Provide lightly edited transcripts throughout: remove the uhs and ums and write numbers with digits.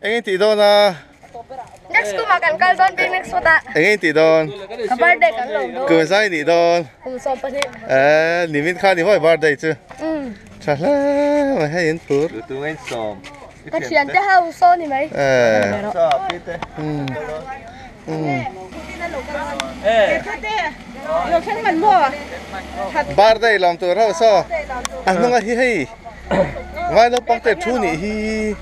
Anh tí đồn à? Next ko makan kaldon din next wata. Anh tí đồn? Birthday kan long. Cứ sai tí đồn? So pa ni. Nị mình khai nị hỏi birthday chứ? Chả là mà hay yên phút. Tụi anh xòm. Ta chuyện te ha so ni mai. Sao biết thế? Yo khen mình mua. Birthday làm tôi ra sao? Anh nó hi hi. Ngay nó bóc tết thu nị hi.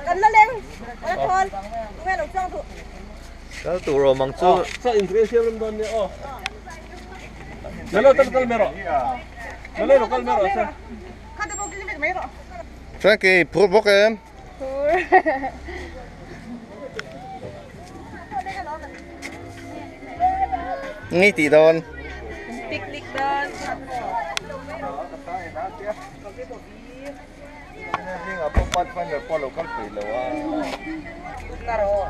Cần nó lên. Nó thôi. Nghe được trong thủ. Cái tụi rồi mang chú. Sao impression lắm đón nhỉ? Hello, tal mero. Hello, local mero. Kada po kilimit mero. Frankie, phút bóc em. Ngay tí đồn. Picnic doon. Nhưng mà bóc phân được qua local phải là Karo.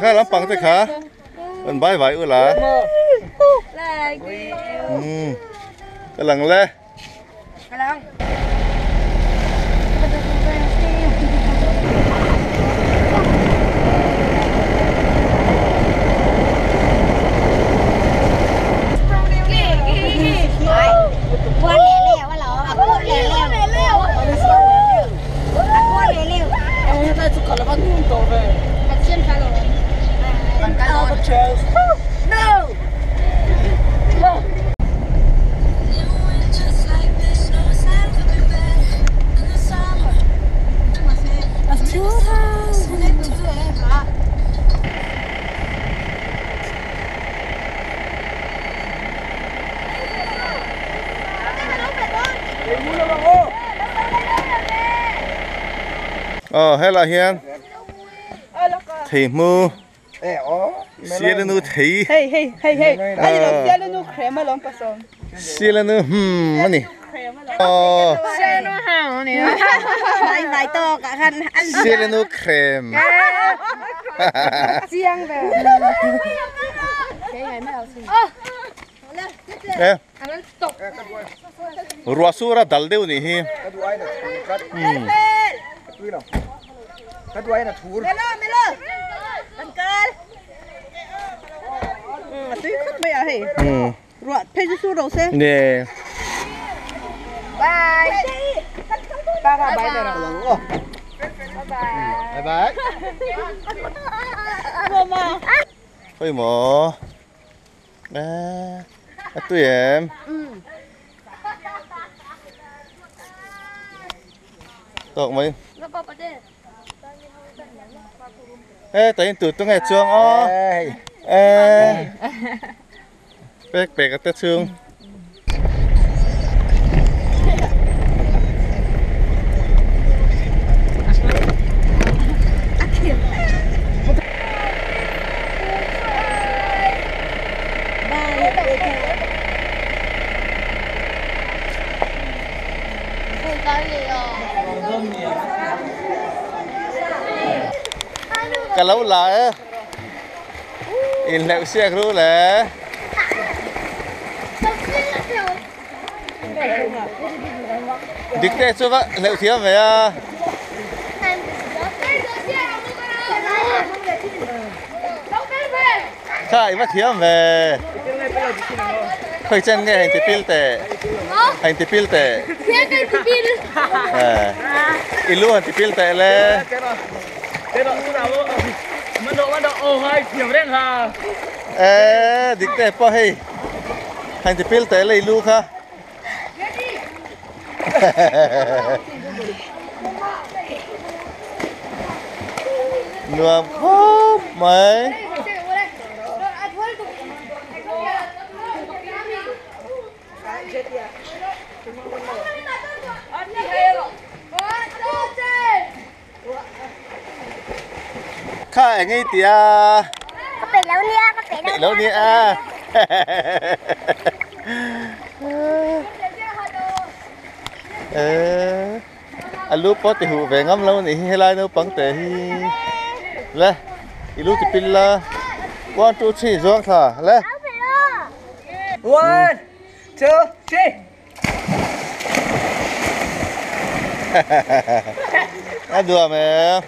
Khá lắm bằng thế khá. Mình bái vải ư là. Cái lần lê. Hay là hiền. Thì mu. Xia lên nu thấy. Hey. Ai lo tia nu crema lom pasom. Xia lên nu mà nè. Xe nó hao nè. Vài to cả khăn ăn. Xia lên nu crème. Chiang về. Cái này mớiเอาสิ Em. Anh nó tục. Rùa su ra dal đều nè hi. Cắt quay là thú. Melo. Ăn cơm. Tuy khất mày à hề. Ruột phê su đầu xe. Nè. Bye. Ba bye rồi. Bye bye. Mama. Thôi mỏ. Tụi em. Tộc mấy. Ê, tại tụi tôi nghe trường ó. Ê. Bếc cái tết trường. Cả lâu lại in lẹo xe cứ lẽ địch tệ chưa vậy lẹo thiếm về à chạy bắt thiếm về khơi chân nghe hành thì pil tệ in luôn thì pil tệ lên Mình độ ô hơi thiểm đen hà. Địch tệ po hay. Hành thì pil tệ lấy lu kha. Nuông khóc mấy. Khai anh ấy tía. Có phải lâu nia. Alu po thì hụ về ngắm lâu này hay lai đâu bằng tệ hi. Lê, ilu thì pin la. 1, 2, 3 doang thà, lê. 1, 2, 3. Dua mẹ.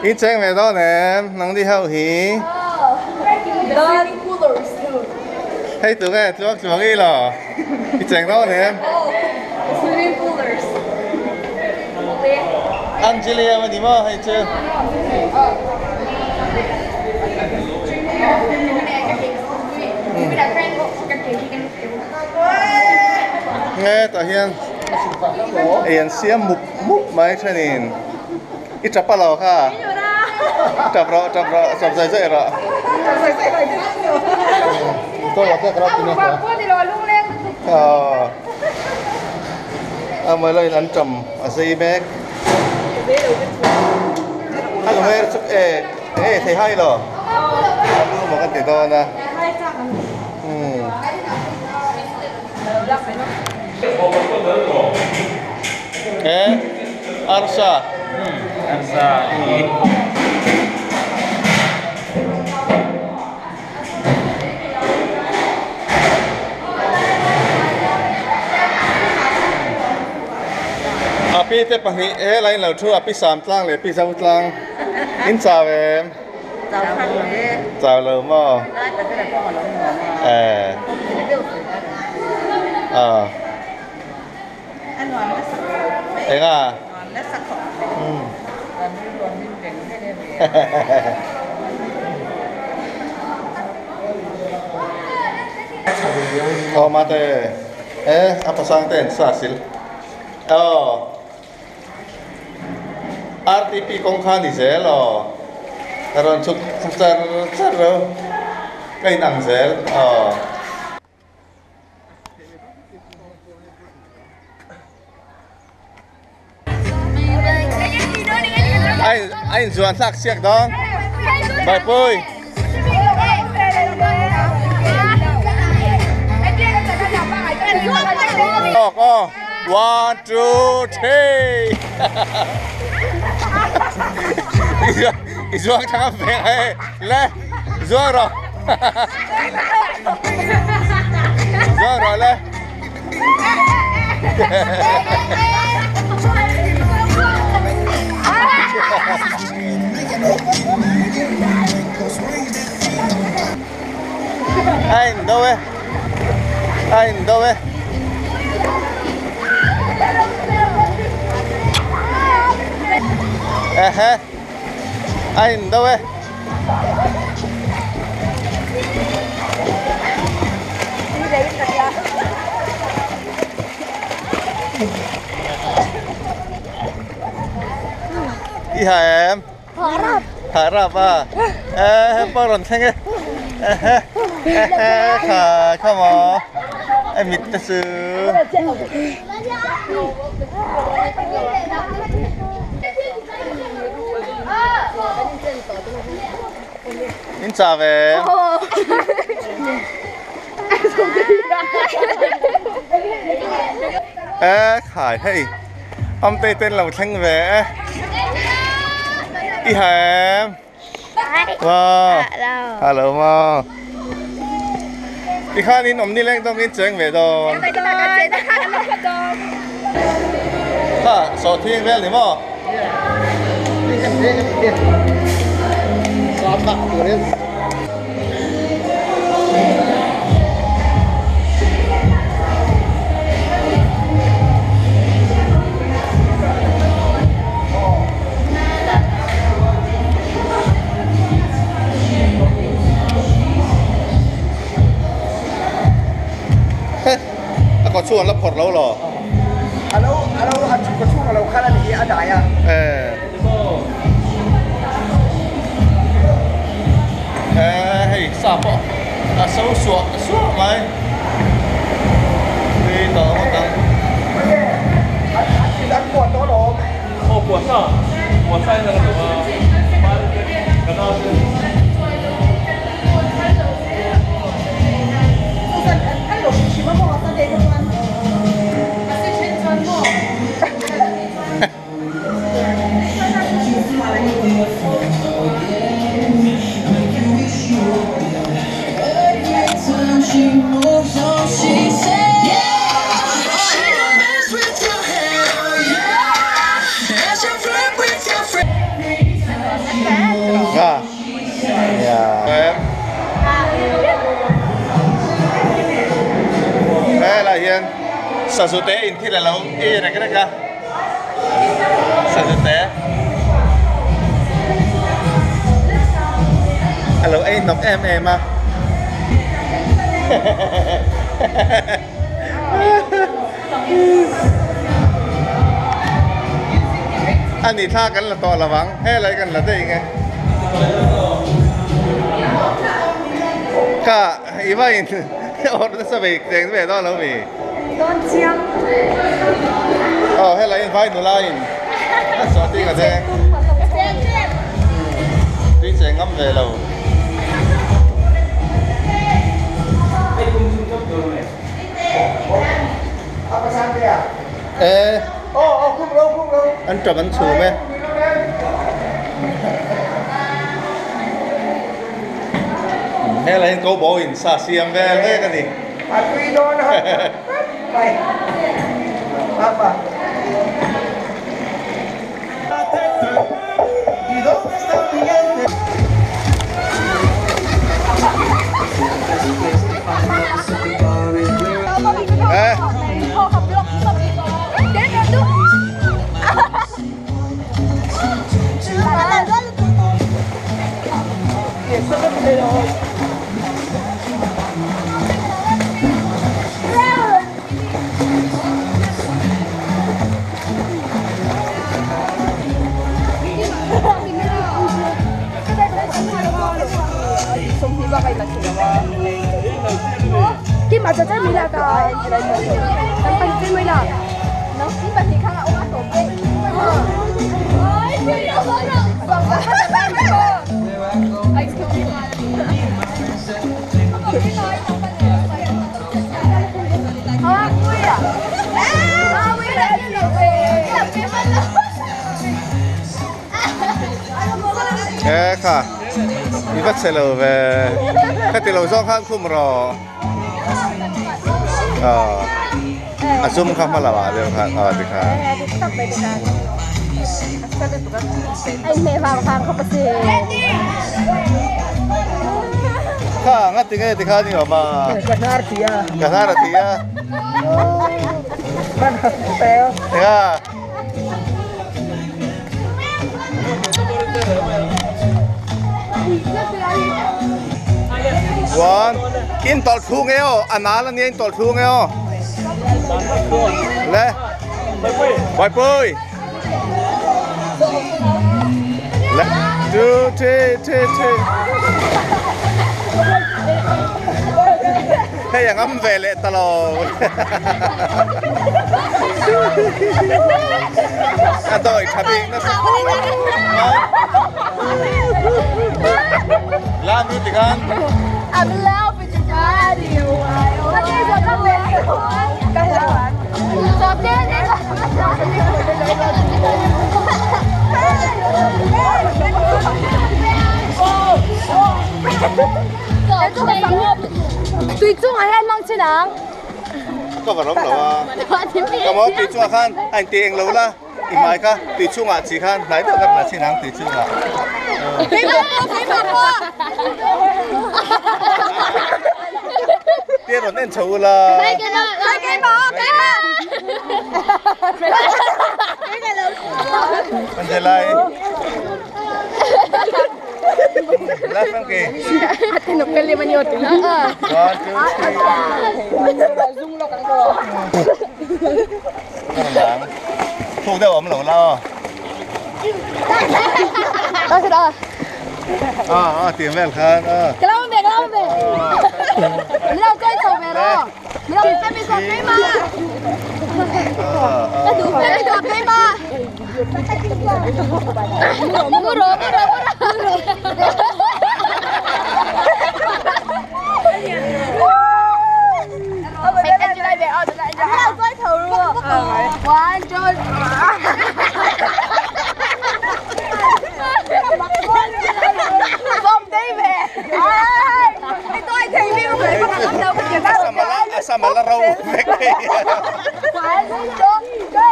Ít chén về đó nè, nắng đi hậu hí. Thấy tụi cái chuột chuột đi lò. Ít chén đó nè. Angelia mà đi mà hay chưa? Nghe tao hiền xiêm mục máy cho nên ít chắp bao lâu ha chắp dây dây rồi tôi là cái này mới lên ăn trầm ở dây bếp hai người chụp thấy hay rồi một cái tiền to nè Arsa. Arsa. Api te pahni lain lo thu api sam tlang le api sau tlang in chào em chào lo mo anh à mate apa sang ten sasil RTP công khai thì dễ lo rồi chụp chặt rồi cái nặng dễ anh Doan sắc xiếc đó bài bơi có 1, 2, 3 Doan thằng phèn hay lẹ Doan rồi Doan rồi lẹ anh đâu ấy anh đâu ấy anh đâu ấy đi hả em harap à bao lần thanh ấy come on em mít ta sư xin chào em khải hey ông tây tên là một thanh về đi hả wow hello mo đi khai đi nằm đi lên tông đi chơi về đâu ha số thiên về liền mo số bạc của em có chuông lắp phật lâu rồi alo có chuông là khá là gì ở đại à hey sao bộ sâu xuống mày đi tao một tầng anh quạt đó rồi 我晒那个什么，看到是。sa su te in thi la lo e na ka ka sa su te alo ai nọc em à anh đi thaกันละต่อระวังให้อะไรกันละได้ยังไงก็อีว่าอินออดสบายเต็งไปต่อแล้วมีต้นเชียงให้อะไรอินไฟหนูไลน์สวัสดีกันเด้ดีเจงั้มเลยเราคุ้มเราอันจับมันสูงไหมให้อะไรก็บอกอินซาเซียมแวร์เลยกันดิคุยโดนนะครับไปครับป่ะcái mặt cho chắc mỹ là cả anh bánh cái mới là nó cái bánh thì khang là ông ăn tổ cáiค่ะมีวัดเสลอvề cái tiền lầu do khăn không rò zoom không mà là bà được hả thì khá anh mẹ vào hàng không có gì khá ngắt tiếng thì khá gì mà cả na thì à yeah one in tol thu nghèo anh nói là nghe in tol thu nghèo lẽ bye bye lẽ two three hayอย่างงั้นvề lệตลอดอันต่ออีกครับพี่นะลาดูติกันanh lao bị chụp ra điều anh đi rồi các bé cái là chụp đi tùy chung anh mang trên nào có vào đóng lẩu à có món tùy chung à khăn anh tiền lẩu laอีไม้ค่ะตีช่วงอ่ะสิคันไหนเดี๋ยวกันนะสินังตีช่วงอ่ะเตี้ยรถเล่นชูละมันจะไรแล้วฟังกี่ที่หนุ่มกันเลยมันโยนถึงแล้วzoom loกันก่อนถูกได้หรอมันหลงเราđó cái đó tiền vé khăn cái đó về mình đâu chơi sầu về đó mình đâu มีกดได้มามีกดได้มามูโรไปกันจะได้แบบเอาจะได้จะให้เอาสร้อยเท้ารัววันจนส้มได้แบบไอ้ตัวไอ้เทวิวเลยก็ทำเราเป็นอย่างนั้น sama la rau mekวันจนได้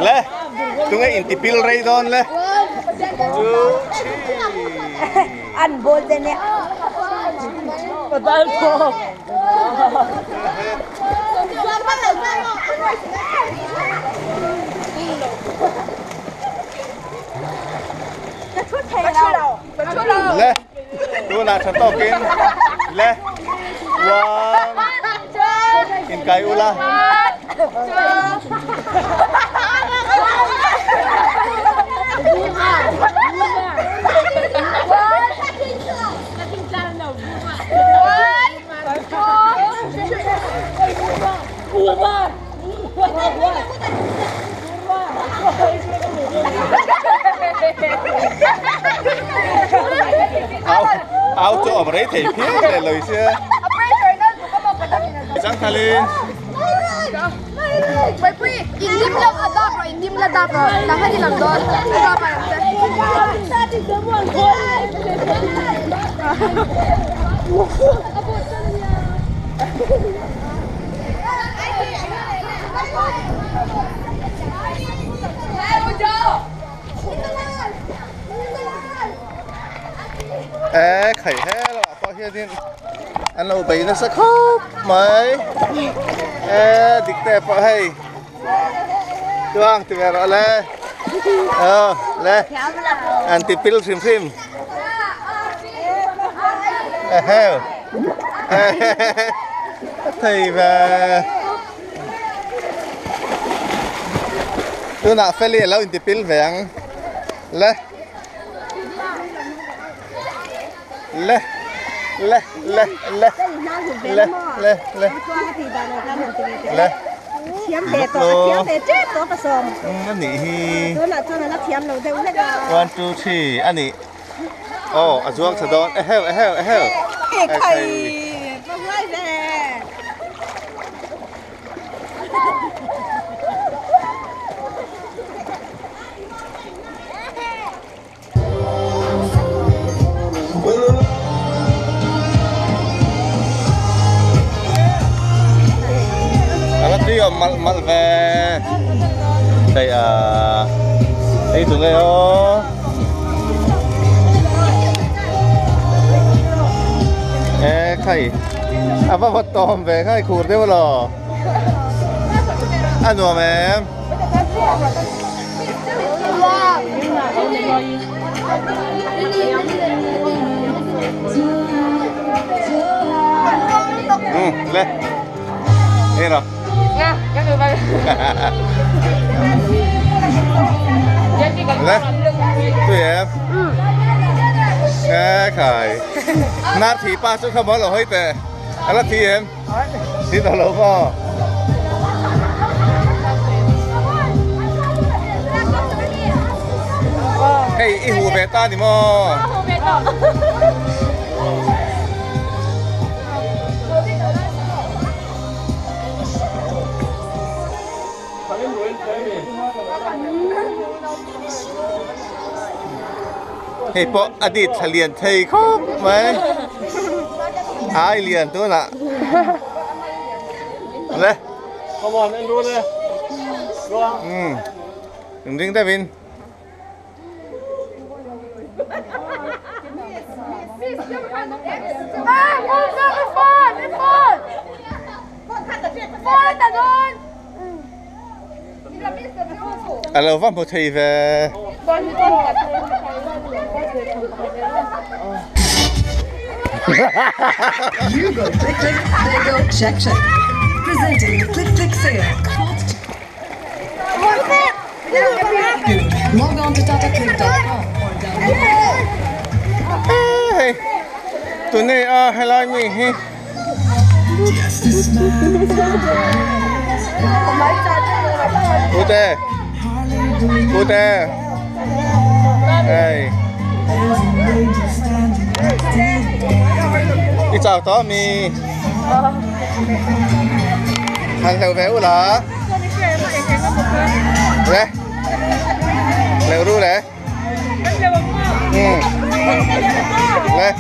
le tungai intipil ray don le ăn bột đây nè le tu na cha to kin le wang in kai ula áo chỗ mà đấy thì phía để lời xưa chẳng thà lênไปพี่อินดิมเลิกอัดดอกอินดิมเลิกดับแต่ให้ที่หลังโดนไม่รอไปหลังเต้น khẩy hết rồi có hiện tin anh lâu bấy nó sẽ khóc mấy địch đẹp vậy hay tương từ về rồi lên lên anh tiếp pil phim phim heo thầy về tôi nào phải liền lâu tiếp pil về ăn lên le le le le le le le le thiếm về tổ chết tổผสม อันนี้ ตัวน่ะเทียมเราได้เลยก็ 1 2 3อันนี้โอ้อาจวงสะดอนเฮลไข่บ่ไหวแน่ Tio mal về đây đây tụi ngay ô khay apa bắt tôm về khay khur thế bao ăn mà em lên đây rồi nha các người bay lên tụi em nghe khởi nát thì ba số không có lẩu hơi tệ là thì em thì tao lẩu vào hey ít hồ bé ta thì mò hey po adit thalian thei khop mai ai liền tôi nè le come on anh đua đây đua đừng dính tay vin alors vamos thầy về Hugo Click Click Lego Check Check. Presenting the Click Click Sale. Log on to TataClick.com or download. Hey, today hello me. Ute, hey. Đi chào to mi. Hàng theo véo là. Đây. Leo ru đấy. Đây.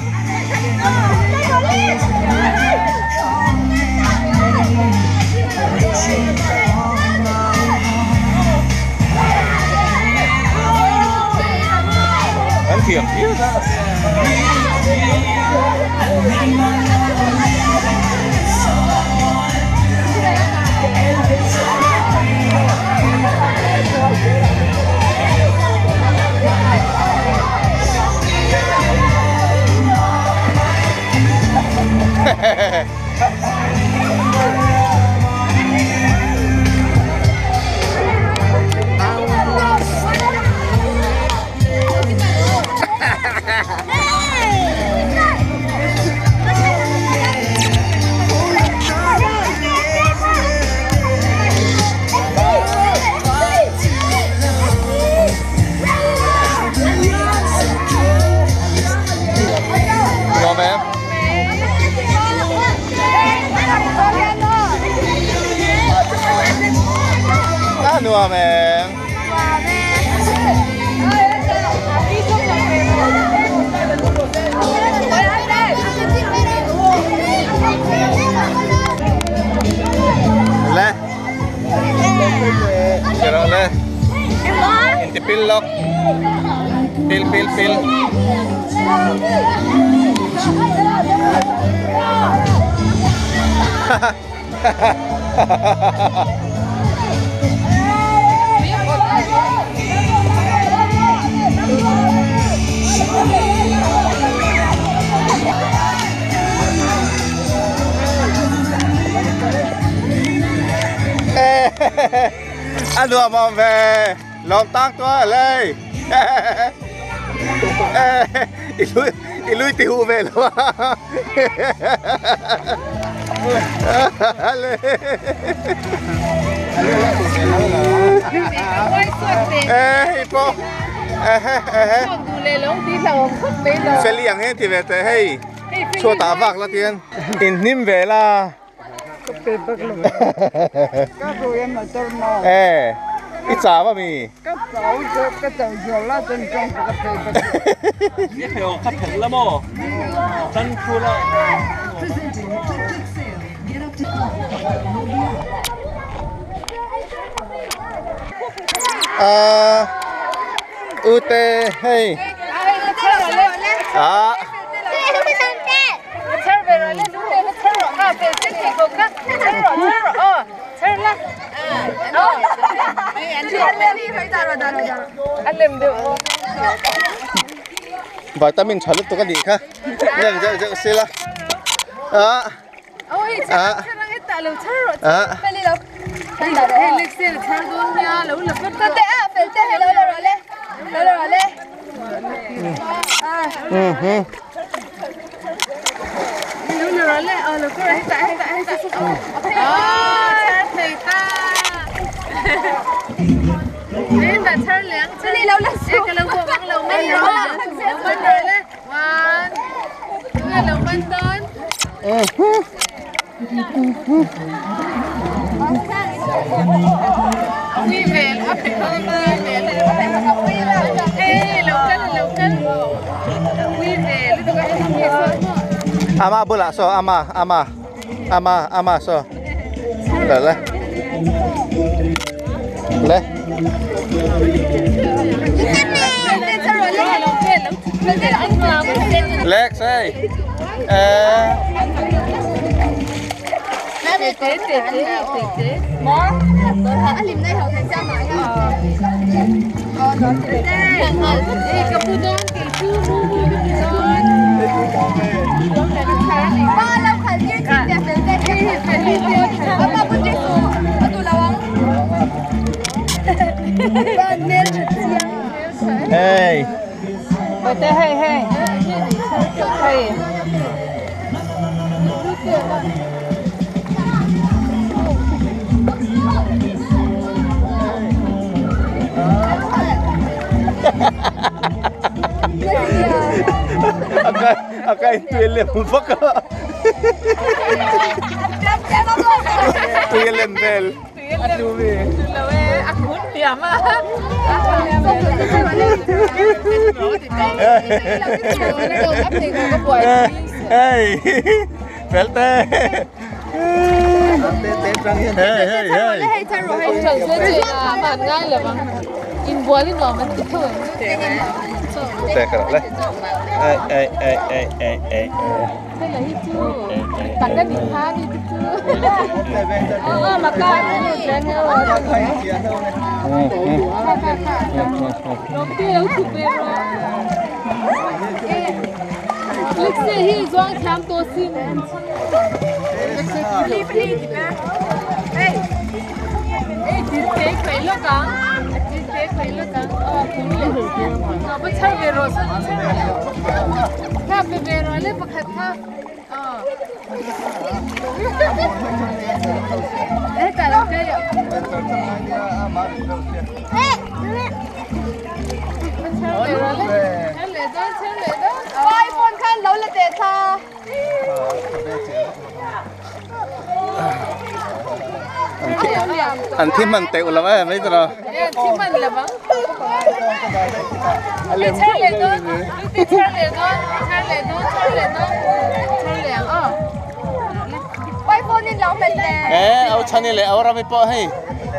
Ăn thiệt chứ. Ngon em. Ngon em. Le. Kira le. Inti pilok. Pil. Anh đùa mà về lòng tăng quá lên. Lui tiêu về luôn. Sẽ liang hết thì về tới hay chua tả vạc là tiền in nim về là ít giá mà mì cái phiếu khách hàng lắm ô chân chua là ute hey vitamin chả lúc tôi có gì khác nên giờ xí la Nên là chơi liếng chơi đi lâu lắm cái lâu của băng lâu mấy rồi lâu mấy rồi lên one người lâu mấy tên quy về là phải không về là ê lâu cân quy về lúc đó em không biết ama bula so ama so le Lex ơi anh liềm đây họ thành sao mà cái phụ đơn kỳ chú ba lâu khẩn nhiên chị đẹp đến ba bút chữ tụ lawang ba nét Hey. Vậy thế hey hey. Hey. Akai tuilem baka. Tuilem bel. Aduwe. Lawe aku diam ah. Hey. Belte. Hey hey hey. Hay thay rồi hay trồng sẽ chị à bạn ngay là bằng in búa lên nó mình thôi. Teka le. Ai. Đây là hít chưa? Bạn đã bị phá đi chưa? Mà coi nó chuyện rồi. Nó tiêu chụp về rồi. Lịch sử hi doang tham tô xin. Đi kế quấy lo cả. Đi kế quấy lo cả. Cũng được. Nó bắt chơi về rồi sao? Tham về rồi lấy bạc hạt. Cả là cái iPhone kan lo la te tha An thiman te ulama mai tro. Thì mình là băng. Chơi lên đó, chơi lên đó. iPhone nên lo mình nè. Au chani le au rami po hai.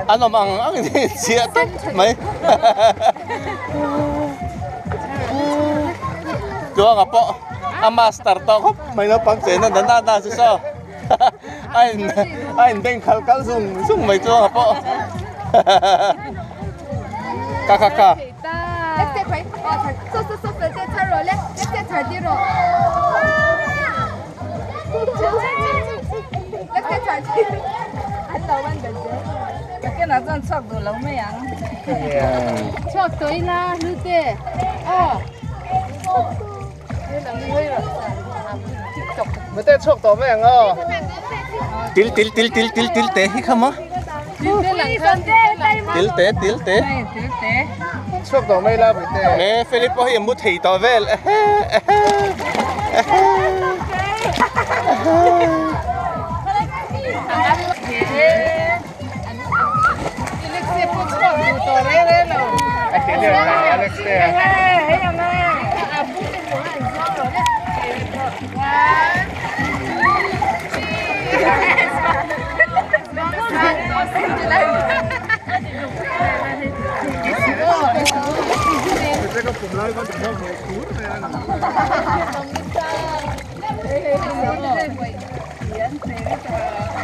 Anom ang sia to mai. Dua nga po. Ang master to ko may no pang sena na so. Ai ben kal sung mai dua nga po. Ka. Let's get right. So phải chơi rồi lên. Let's get thở đi rồi. Let's get thở đi. Anh đâu anh được chứ? Cái nào con sọc đồ lâu mấy ăn. Chọc tới là nữ tệ. Đây là người rồi. Mới te chok to meng o. Til te hi khama. Til te. Chok to mai la bite. Me Filippo hi mu thei to vel.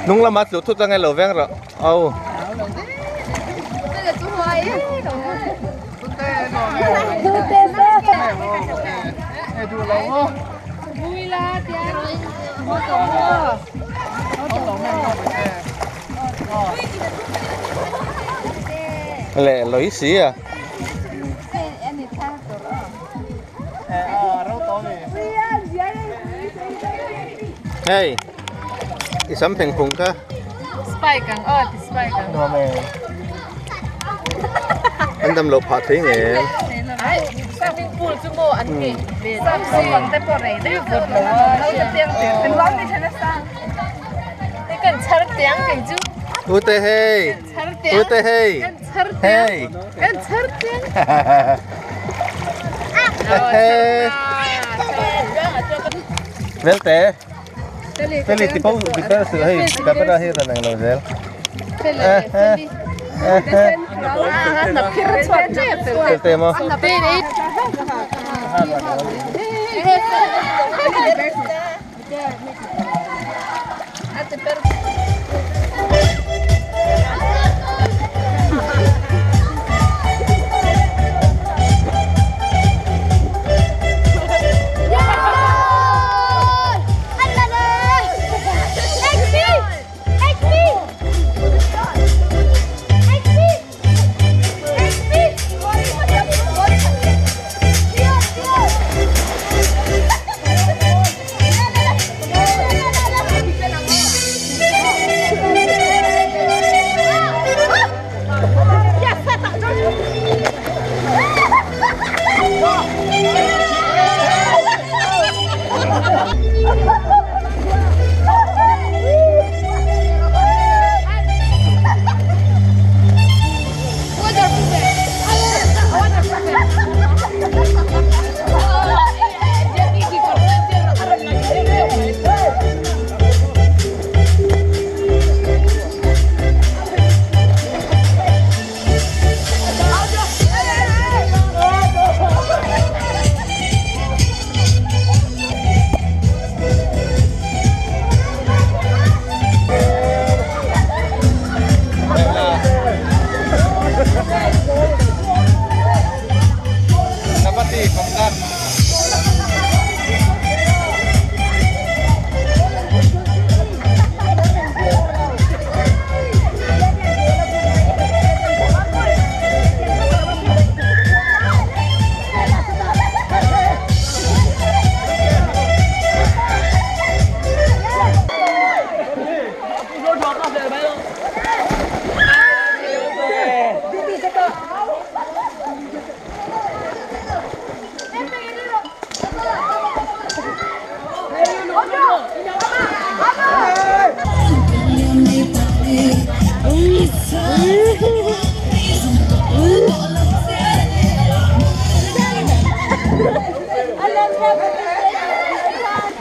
Nung lamat lo thut ngai lo veng ro. Au. Vui la tiền. Lẹ lối xí à. Hey. Isam peng pung ka. Spike ang spike ang. No me. Andam lo pha thei nge. Ai, swimming pool chu mo an ke. Swimming te por rei de vot lo. Lo te tiang te.เป็นร้อนดิฉันนะนี่กันชาร์เตียงกันจู Ute hey. Ute hey. Hey. Kan char tiang. Hey. Vel te. Feli tipo bitar su hey. Kapera hi ranang lo zel. Feli. Na kira chwat je. Vel te mo. Na te ni.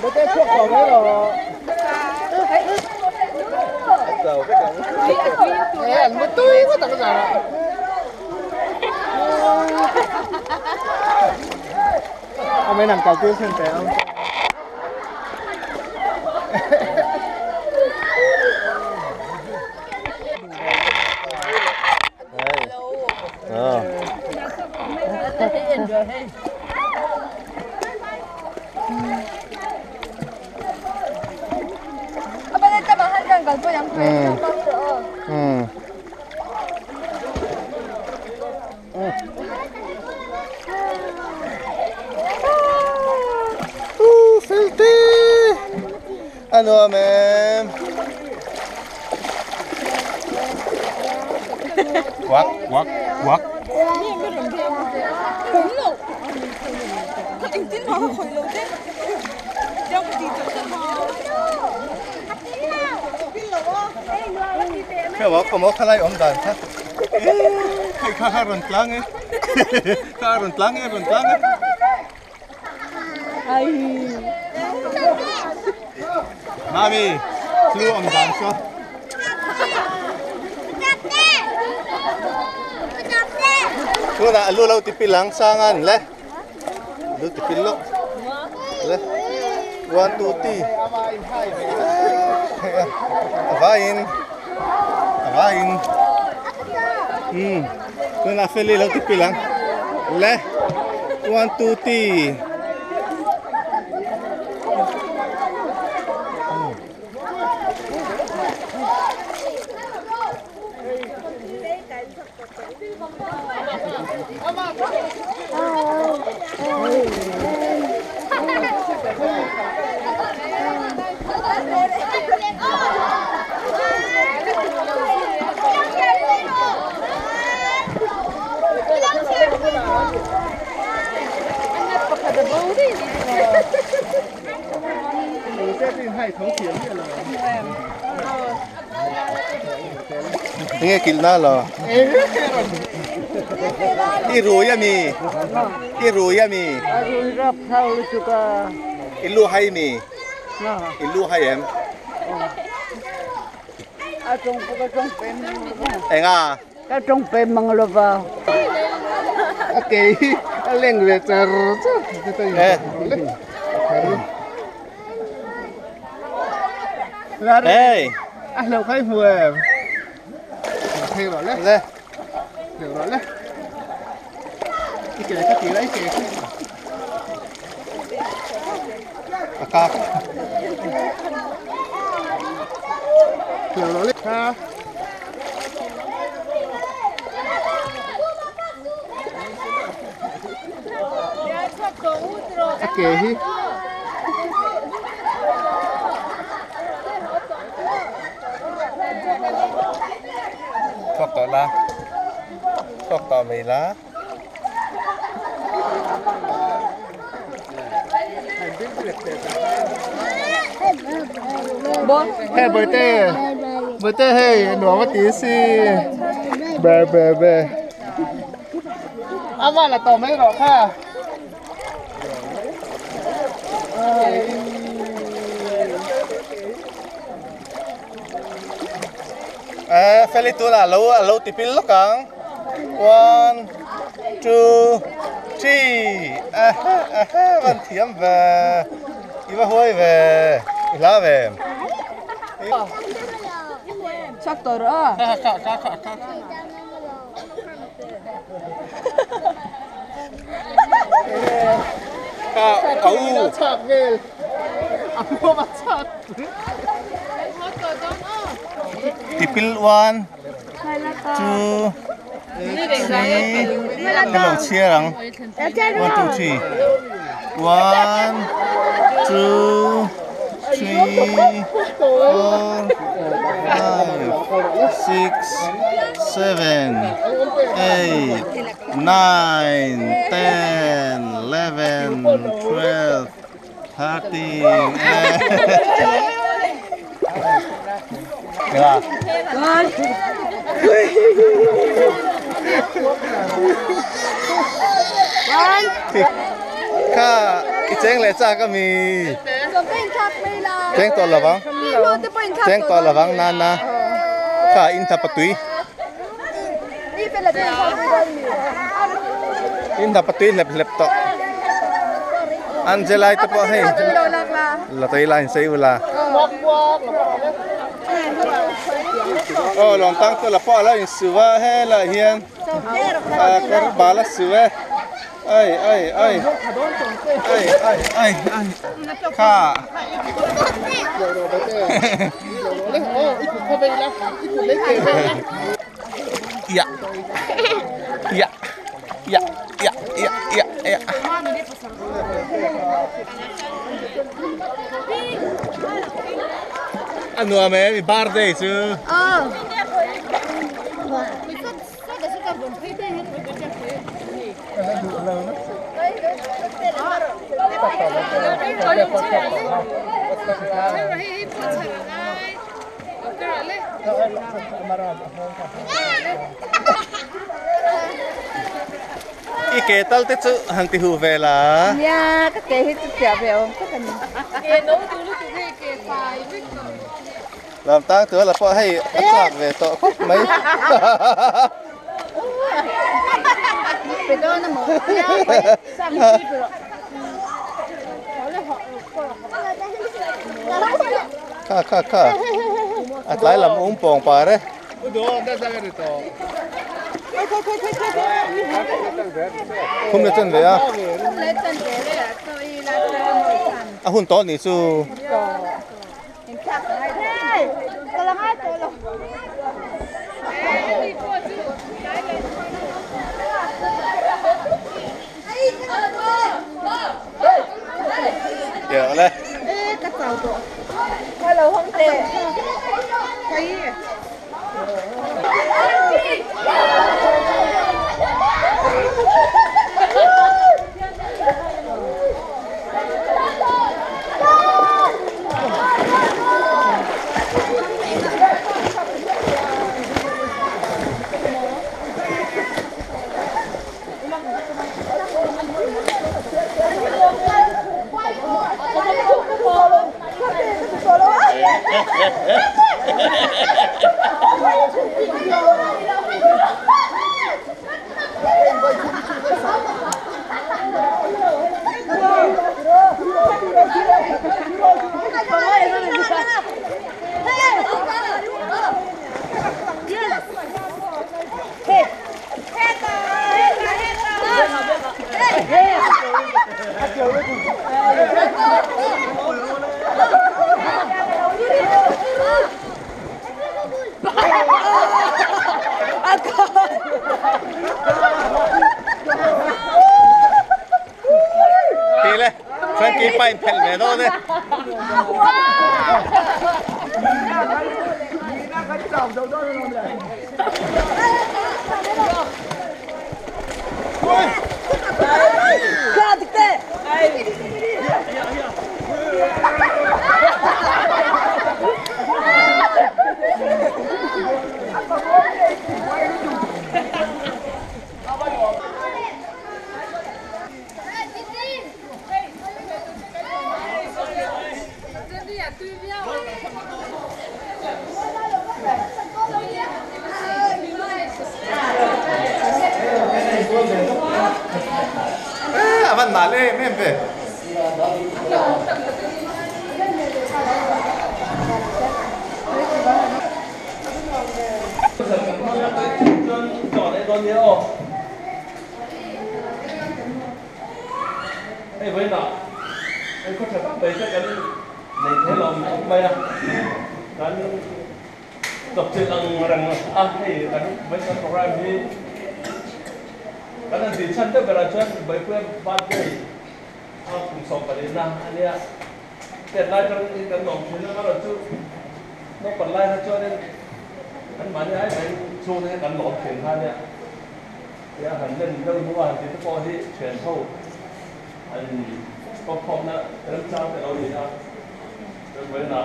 Bữa thuốc vào đấy rồi. Dầu cái cậu. Ăn một túi quá tao có dầu. Mấy nàng cầu tiêu xem tệ không? Filthy! Ano, ma'am? Quack, quack, quack. Kaya wak mo kalay dan ha. Kay kakaron lang eh. Kakaron lang eh, ron lang eh. Ay. Mami, flu dan so. Kung na alulaw tipil lang sangan le. Lu tipil lo. Le. 1 2 3. Avain. Avain. Kung na feli lang tipil lang. Le. 1 2 3. Nghe kilna lo. Iru ya mi. Iru ya mi. Aru rap thau juga. Ilu hai mi. Nah, Ilu hai em. atong pagkatong pen. Enga. Katong pen mga laba. Okay. Aleng lecer. Hey. Anh lâu khai vừa theo rồi đấy, Đây. được rồi đấy. Cái này các chị lấy kìa. Akak. Được rồi đấy. Ha. Okay. Thuốc tỏi lá. Thuốc tỏi mì lá. Hey bữa tê hey nó mà tí xì. Bè bè bè. Mà là tỏi mấy rồi ha. Feli tu là lâu tipil lo kang. 1 2 3. Văn thiếm về. Iba hoi về. Ila về. Sắc tỏi rồi. Cậu. Chặt ghê. Mua mà chặt. Tipil 1 2 3. Cái lồng chia rằng 1 2 3. 1 2 3 4 5 6 7 8 9 10 11 12 13. Được à? ข้าอีเจ้งเลยจ้าก็มี Rồi bên khác đây là เจ้งตัวระวัง đi luôn tới bên khác เจ้งตัวระวังนานนะข้าอินทปตุย đi bên là bên khác đây đây อินทปตุยเล็บต่ออันเจไลตัวให้ rồi lạc là เราตัวไลน์ใช้เวลาโอ้ลองตั้งตัวละป้อแล้วอินสุวะให้ละเฮียนก็บาลสุวะไอ้ข้า dạ dạ dạ dạ dạ dạ dạ anh nuôi mẹ bị bar đây chứ cái kế tal tết chứ hàng tỷ hù về là nha cái kệ hết chả về không cái cần kê nấu từ lúc từ đây kê phải biết rồi. làm tăng thừa là có hay sạc về tội khúc mấy về đó nó một sang đi rồi khá à lại làm uống bồng bà đấy không được chân về à lấy chân về đây là tôi là à hun to nỉ su giờ lên hello không tệ đi lên Frankie bay phèn về đâu đấy ra thực tế à văn mà lên em về chọn đây con nhiều hey với nào anh có thể tới chắc cái này thế lòng không bay à dan tập trên rằng hey dan với cái program ini karena di sana beracuan baiknya bagai aku soalnya ini ya terlalu terlalu nomor kalau tu nó còn lại hết cho nên anh bạn ấy phải xuốngให้กันหลอกเขียนท่านเนี่ยเนี่ยหันเล่นเรื่องเมื่อวานที่ทุกคนที่เขียนเข้าอันก็พร้อมนะเริ่มจ้างแต่เราดีนะเรื่องไว้นะ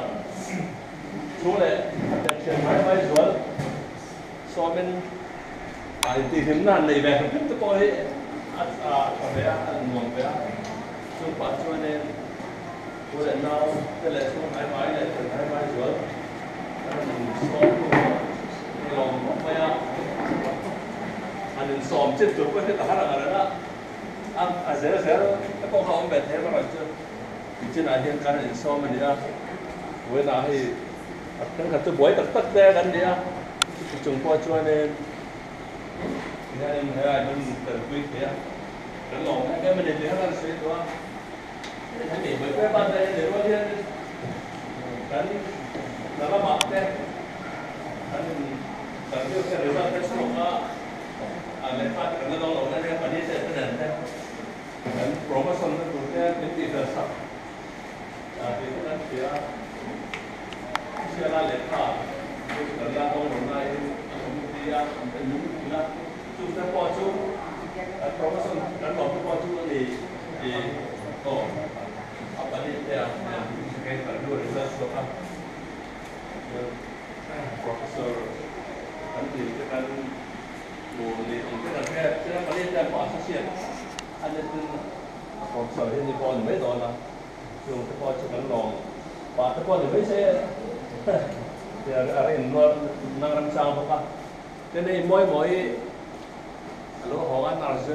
ช่วยเลยจะเขียนไว้สวนซ้อมเป็นไอ้ตีถึงนั่นเลยแบบทุกคนที่ về nguồn về chúng ta cho nên của lần nào cái lệ số hai máy này từ hai máy dưới mình số lòng không phải anh xóm chết chuột với cái cả là đó anh sẽ cái con họ về thế mà rồi chưa trên này hiện cái anh xóm mình đi à với nào thì cái cái buổi tất đây gần đi à chúng ta cho nên nên mình cần quy thế cái lòng cái mình để nó sẽ đó anh để với cái ban đây để có thiên cái nó là mặt đấy anh cần cái điều đó cái số đó anh phát cái nó lòng này cái này sẽ thế này đấy anh promotion nó cũng cái những cái đó sao thì cái đó thì là lệ pháp cái là ông này thì anh những cái chúng ta qua chú promotion dan waktu qua chú thì apa ni dia cái berdua research lokal profesor nanti kita boleh kita kita boleh dan associate ada tu profesor ini pun mấy rồi là trường cái qua chú cần lòng và cái qua thì mấy sẽ thì ở đây nó năng làm sao không cái này mỗi lúc họ ăn nào chứ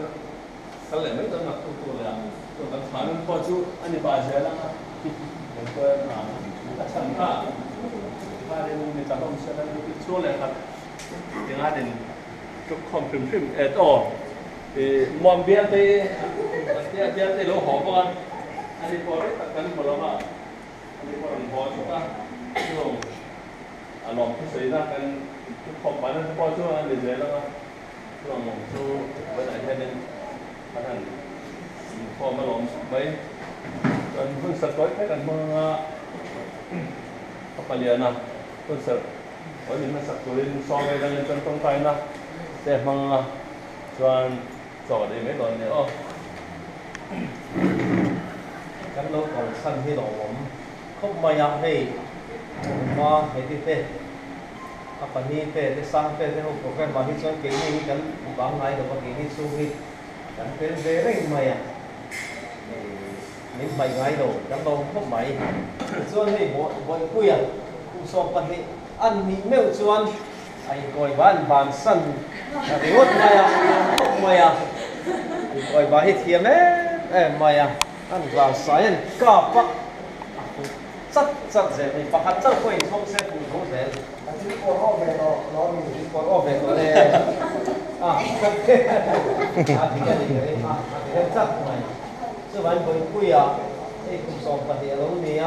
cái lẽ mấy tuần mặc tu là tuần cần phá nên coi chú anh đi bà chơi lắm mình coi mà đã chẳng cả ba đêm mình tập ông sẽ là cái số lẽ thật tiếng Anh đến chụp không phim thì mòn biên thì lúc họ con anh đi coi đấy tất cả những cái anh đi coi đồng hồ chúng ta rồi làm cái gì ra cái không phải nên coi chú anh đi chơi lắm lòng chú với lại gia đình anh hành phò mà lòng mấy còn phương sật tối thấy rằng mơ apa dia na phương sật có những sật tối lên so với đang lên trong tay na để mong cho trò để mấy lần nữa cái lúc còn sân thì lòng không may à hay mà hay thì thế apa ni te sang te ho program ma hi chon ke ni kan bang ngai do ba ke ni su hi kan te ve reng mai à ni mai ngai do kan do không mai chuan ni bo kui à ku so pa ni an ni meu chuan ai koi ban san ri hot mai à không mai à koi ba hi thiam mai à an va sai ka pa chắc rồi mình phát hành chắc quên không sẽ phụ không sẽ chỉ có ô về nó chỉ có ô về nó này thì cái này thì chắc này chứ bạn với quỷ à cái cũng sống phần địa lâu này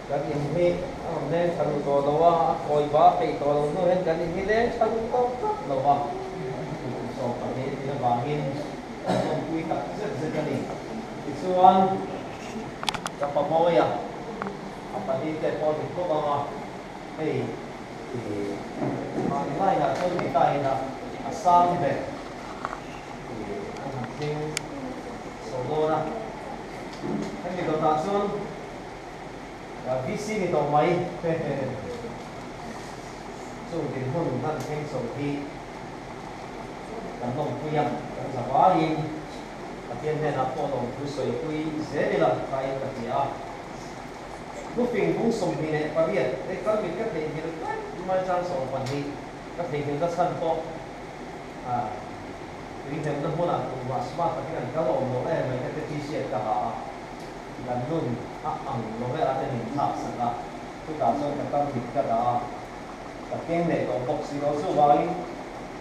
cái gì mi nên thằng to đâu coi bá bị to đâu nó hết cái gì nên thằng to đâu cũng sống phần địa thì nó vàng hin không quỷ thật rất cái này thì xuân apa mau ya apa di telepon itu bang hey mana ya tu kita ini asam deh mungkin solo lah kan kita tak sun visi ni tu mai so di pun nanti yang sopi dan nom puyang dan sawain hiện nay là phổ thông cứ soi quy dễ đi là cái gì à lúc phim cũng sống thì này có biết đấy có biết các thầy thì nó mà trang sống phần thì các thầy thì nó săn to vì thế nó muốn là cùng vào smart cái này các lồng nó em mấy cái chi tiết cả là luôn nó phải là cái hình tháp sẵn là tôi đã cho các con biết cái đó cái tiếng này còn bốc xí nó số vào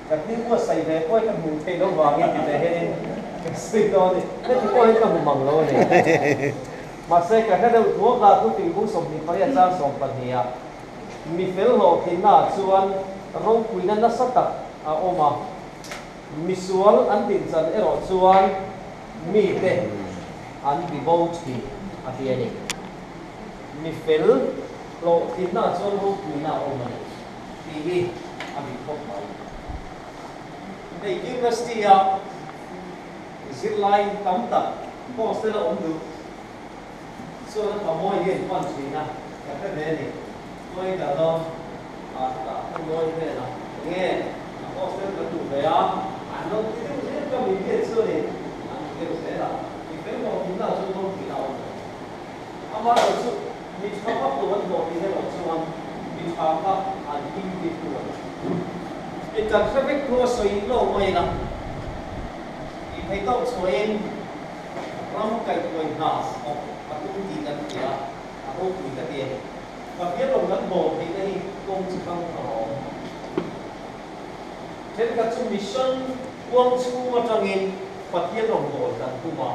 cái tiếng của xây về coi cái mùi thầy nó vào như thế này suy đó thì nó chỉ có cái một mảng luôn này mà sẽ cái đầu thuốc là thuốc tình cũng sống thì phải ra sống phần gì à mi phèn lộ thì na chuan rong quy nó sát tắc ôm mi sual anh tin rằng ở đó chuan mi te anh bị vô thì thì này mi phèn lộ thì na chuan rong quy na ôm thì anh bị không phải đây university à zipline tam tập post là ổn được so nó có môi hiện quan chuyện à cái này tôi đã lo không môi thế nào nghe post là đủ về á nó cho mình biết xưa thì cái sẽ là mình phải một chúng ta chưa không chỉ nào ama rồi chứ mình không có đồ ăn đồ thì cái đồ chứ ăn mình không có ăn kim thì đồ mình cần phải biết thua suy lô mày là mình thấy tốt suy lắm cái tuổi nào mà cũng chỉ cần chỉ là không chỉ cái tiền và biết lòng đất bồ thì đây công chỉ không có thế các chung mission quang chu mà trong in phát hiện lòng bồ cần tu mà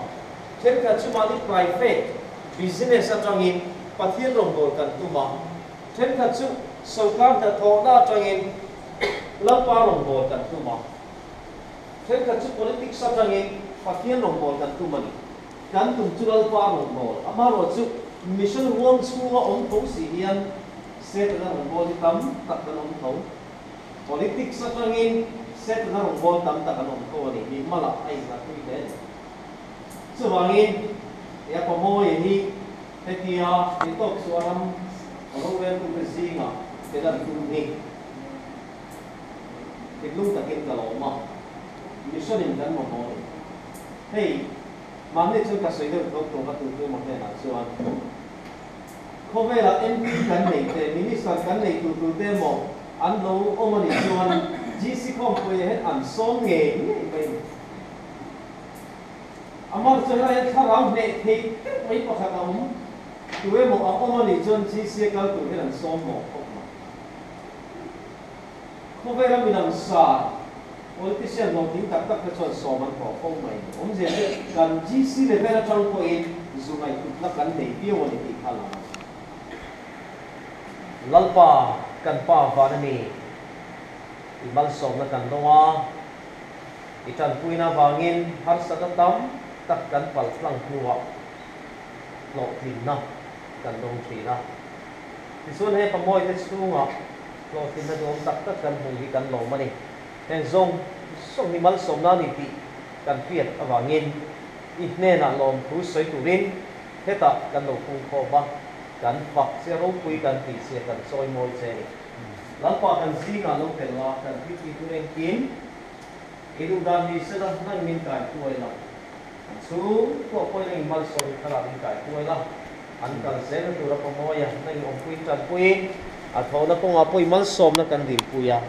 thế các chung mà đi private business trong in phát hiện lòng bồ cần tu mà thế các chung sâu cam đã thọ đa trong in lớp ba lòng bồ cần tu mà thế các chung politics trong in phát hiện lòng bồ cần tu mà kan tum chural pa rong bol amaro chu mission wong chu om thong si hian set na rong bol tam tak kan om thong politics sa tangin set na rong bol tam tak kan om ko ni mi mala ai na tu de chu wangin ya pa mo hi hetia ni tok suaram ro wen tu zinga te dan tu ni te lung takin ka lo ma mission in kan mo mo hey mà nên chúng ta sử dụng công cụ các từ từ một thế nào chưa anh? Không phải là MP cán này, để minister cán này từ từ thế một anh đâu ông anh chưa anh GC không phải hết anh sống nghề như vậy. Amma cho nên thằng ông này thì mấy bậc thang ông tụi em một ông anh cho GC cao tụi em anh sống một không phải là mình làm sao politician lo ting tak tak ka chon so man ko phong mai om je kan GC level a chang ko in zumai la kan nei pio ni ti khala lalpa kan pa vanani ibal som na kan doa itan puina wangin har sakam tam tak kan pal flang khuwa lo tin na kan dong thi na ti sun he pamoy te sunga lo tin na dom tak tak kan hung kan lo mani nên zong song ni mal som na ni ti kan piat awangin ihne na lom thu soi turin heta kan lo pu kho ba kan fak se ro pui kan ti se kan soi moi se ni lampa kan si na lo kel la kan pi ti tu ren kin idu dan ni se da nang min kai tuai la chu ko poi ni mal som khala min kai tuai la an kan se na tu ra pa moya nang om pui tan pui a tho na ko nga pui mal som na kan dil puya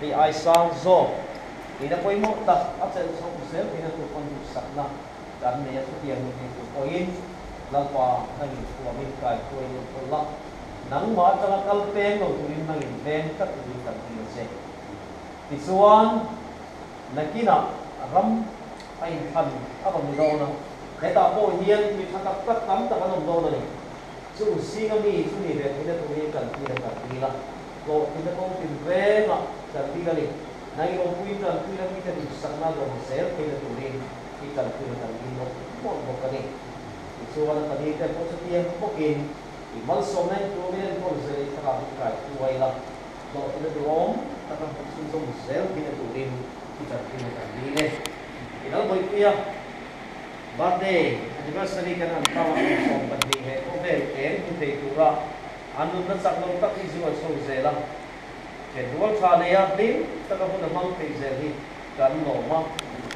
thì ai sang zo thì nó quay một tập áp dụng xong một xíu thì nó tụt con tụt sạch na đàn này số tiền thì tụt coi in lần qua năng của mình cài coi in là nắng mà cho nó căng pen rồi tụi mình năng ven các tụi mình cần gì sẽ thì xuân là kia nào ram ai thành áp dụng đâu nào để tạo bộ hiền thì thằng tập tất tắm tập ăn đâu này chú xí cái gì chú gì về thì nó tụi mình cần gì là lo kita kong timbre na jadi kali nai lo pui tan pui la kita di sana lo sel kita turin kita turin tan ino mo kani so wala tadi ka po sa tiang pokin i mal so na to men ko se tra ka tuai la lo kita dom ta kan sun so sel kita turin kita turin tan ine ina boy pia birthday anniversary kan ang tawag so birthday he ko be en kita tura anu na sak long tak isu so zela ke dual cha le ya din ta ka huna mang pe zel hi kan no ma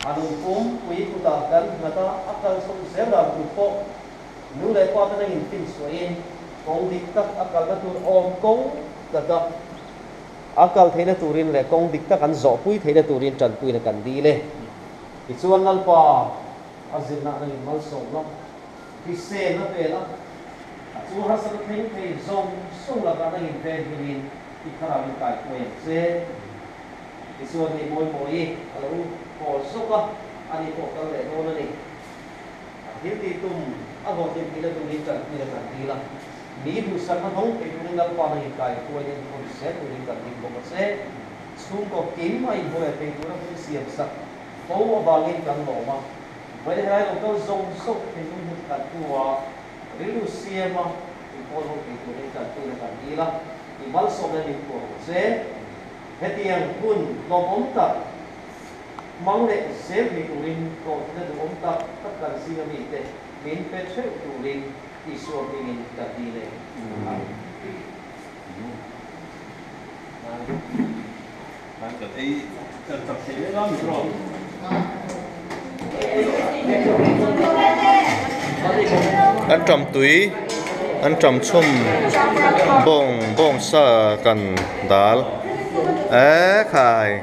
anu pum pui ku ta kan na ta akal so zela ku po nu le pa ta in tin so in kong dik tak akal na tu om kong ta ta akal theina turin le kong dik tak kan zo pui theina turin chan pui na kan di le i chuan nal pa azin na ni mal so no ki se na pe la chú har sa thing thei zong sung la ka in ven hin ki khara min kai ko se isu ni moi moi alo ko so ka ani ko ka le no ni hin ti tum a ho tin ti la tum ni chan ni la kan ti la ni du sa ka hong ke ni ngal pa ni kai ko ni ko se tu ni kan ni ko se sung ko kim mai ho e pe tu na ku siam sa ko wa ba ngin kan lo ma với hai lo ko zong so ke ni kan tu wa rilu siema ipolo itu ni kan tu kan ila ibal so na ni ko se hetiang kun lo om ta mang le se ni turin ko na om ta tak kan si ni te min pe che turin isu ni ta di le cái tập thể nó làm rồi ăn trầm túi ăn trầm chum bông sa cần đal khai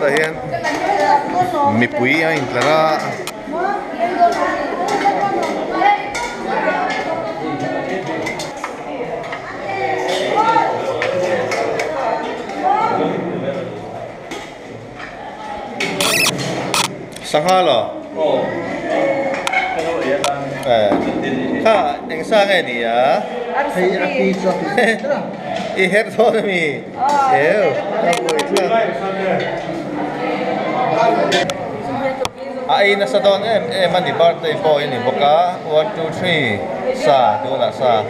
tại hiện mi pui anh là sang ha lo ha anh sang cái gì à Hay api cho. i hết thôi mi yêu ai na sa don em anh đi birthday boy ni boka 1 2 3 sa tu na sa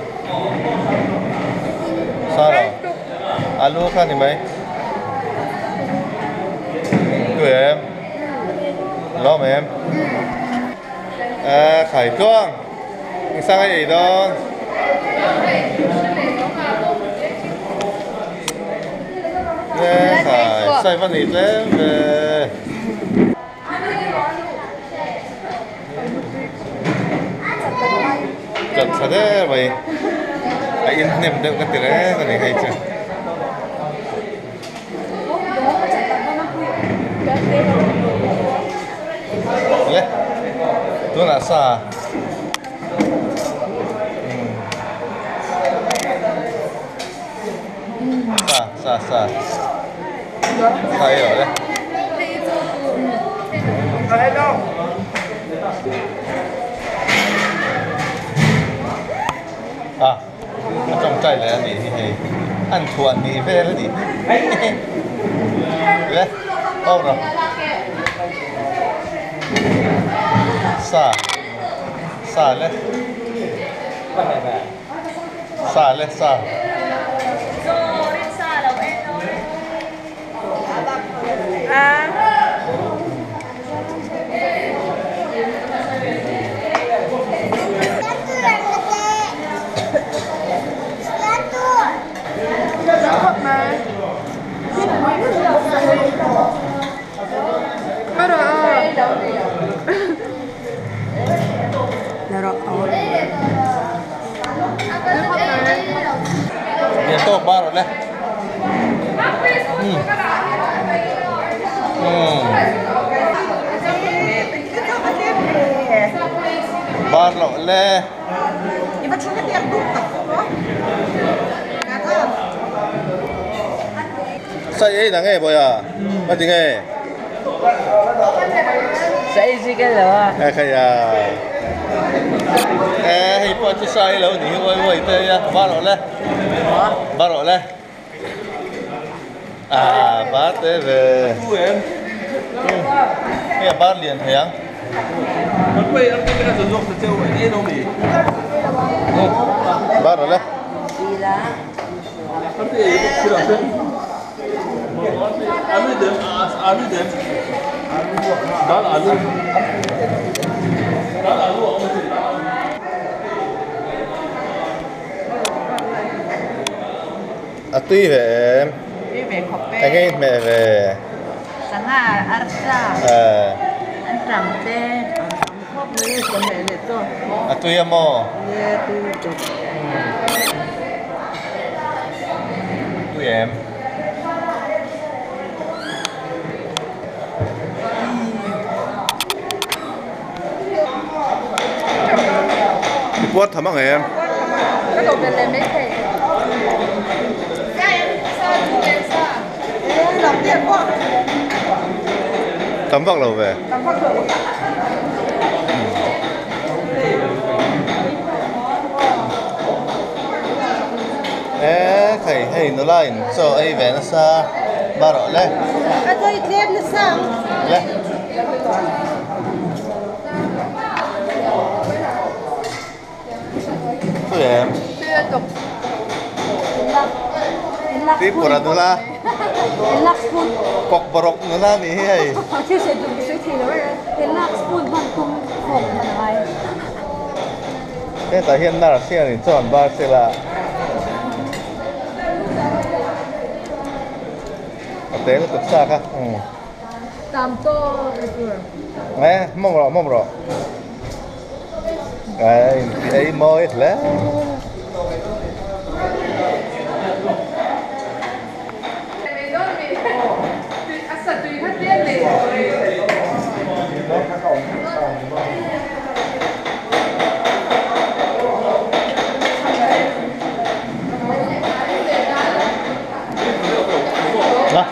lo alu khan ni mai tu em lo em khải chuông sang cái gì đó khải xây văn thịt lên về chật thật đấy vậy in niệm được cái tiếng ấy cái này hay chưa lên tôi là sa sa rồi đấy nó trong trái này anh thì ăn thuần thì về là gì đấy không rồi sa lên sa Dia tu baru lah. Baru lah. Iba cuma tiap tutup, kata. Saya ini nangai boya, macam ni. Saya sih kalau. Kayak. Hipo tu saya lalu ni, woi tu ya, baru lah. Baru lah. Baru về. Cái baru liền thấy không? Baru lah. Tuy về anh ấy mẹ về sáng à arsa ăn trầm tê khóc nữa cho mẹ để tôi tuy em mò tuy em quất thầm bằng em cái đồ về lên mấy thầy Lòng tiền quá. tấm vạc lầu về khẩy hay nó lại cho ai về nó xa ba rõ lên Cái tôi thêm nó sao? lên tụi em tiếp của nó là Relax pun. cọc bọc nó là gì hay Chưa sẽ dùng cái thì nó relax pun bằng cung hộp mà này. cái tại hiện nay là xe này chọn ba xe là tế nó tập xa khác. Tạm to rồi. Nè, mong rồi. Ấy mới lẽ. Đó.